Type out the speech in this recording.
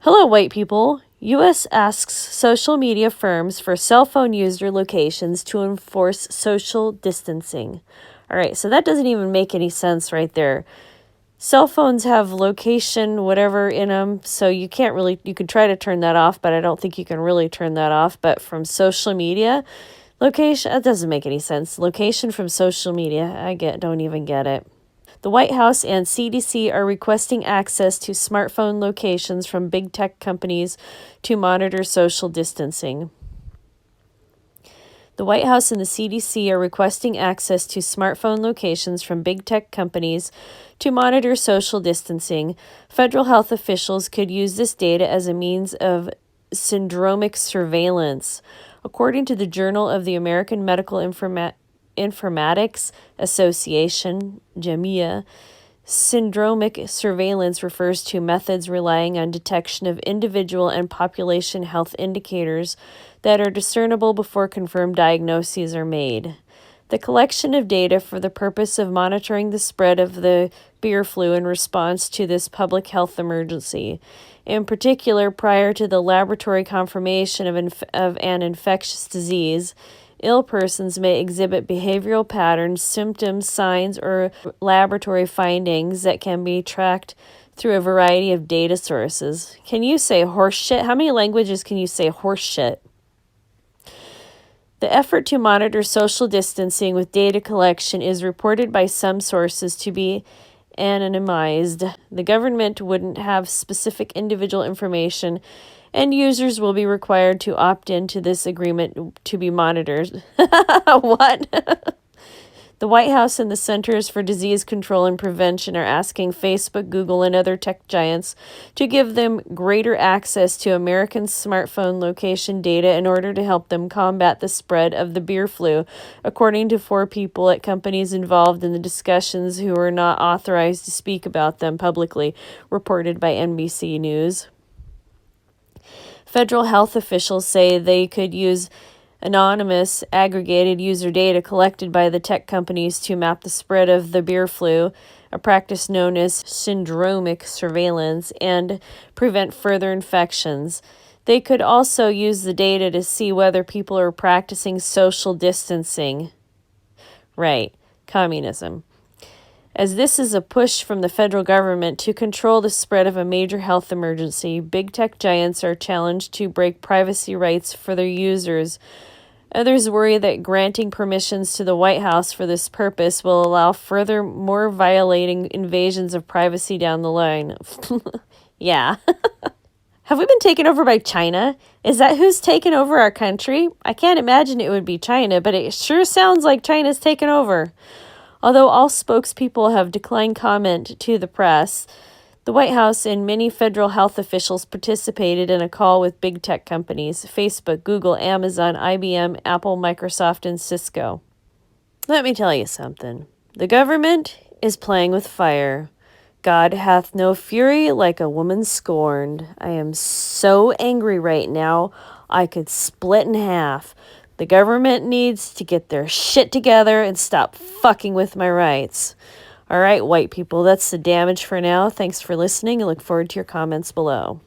Hello, white people. U.S. asks social media firms for cell phone user locations to enforce social distancing. All right, so that doesn't even make any sense right there. Cell phones have location, whatever in them, so you can't really, you could try to turn that off, but I don't think you can really turn that off. But from social media, location, that doesn't make any sense. Location from social media, don't even get it. The White House and CDC are requesting access to smartphone locations from big tech companies to monitor social distancing. The White House and the CDC are requesting access to smartphone locations from big tech companies to monitor social distancing. Federal health officials could use this data as a means of syndromic surveillance. According to the Journal of the American Medical Informatics Association, JAMIA, syndromic surveillance refers to methods relying on detection of individual and population health indicators that are discernible before confirmed diagnoses are made. The collection of data for the purpose of monitoring the spread of the beer flu in response to this public health emergency. In particular, prior to the laboratory confirmation of an infectious disease, ill persons may exhibit behavioral patterns, symptoms, signs, or laboratory findings that can be tracked through a variety of data sources. Can you say horse shit? How many languages can you say horse shit? The effort to monitor social distancing with data collection is reported by some sources to be anonymized. The government wouldn't have specific individual information, and users will be required to opt into this agreement to be monitored. What? The White House and the Centers for Disease Control and Prevention are asking Facebook, Google, and other tech giants to give them greater access to American smartphone location data in order to help them combat the spread of the beer flu, according to 4 people at companies involved in the discussions who are not authorized to speak about them publicly, reported by NBC News. Federal health officials say they could use anonymous, aggregated user data collected by the tech companies to map the spread of the beer flu, a practice known as syndromic surveillance, and prevent further infections. They could also use the data to see whether people are practicing social distancing. Right, communism. As this is a push from the federal government to control the spread of a major health emergency, big tech giants are challenged to break privacy rights for their users. Others worry that granting permissions to the White House for this purpose will allow further, more violating invasions of privacy down the line. Yeah. Have we been taken over by China? Is that who's taken over our country? I can't imagine it would be China, but it sure sounds like China's taken over. Although all spokespeople have declined comment to the press, the White House and many federal health officials participated in a call with big tech companies: Facebook, Google, Amazon, IBM, Apple, Microsoft, and Cisco. Let me tell you something. The government is playing with fire. God hath no fury like a woman scorned. I am so angry right now, I could split in half. The government needs to get their shit together and stop fucking with my rights. All right, white people, that's the damage for now. Thanks for listening. I look forward to your comments below.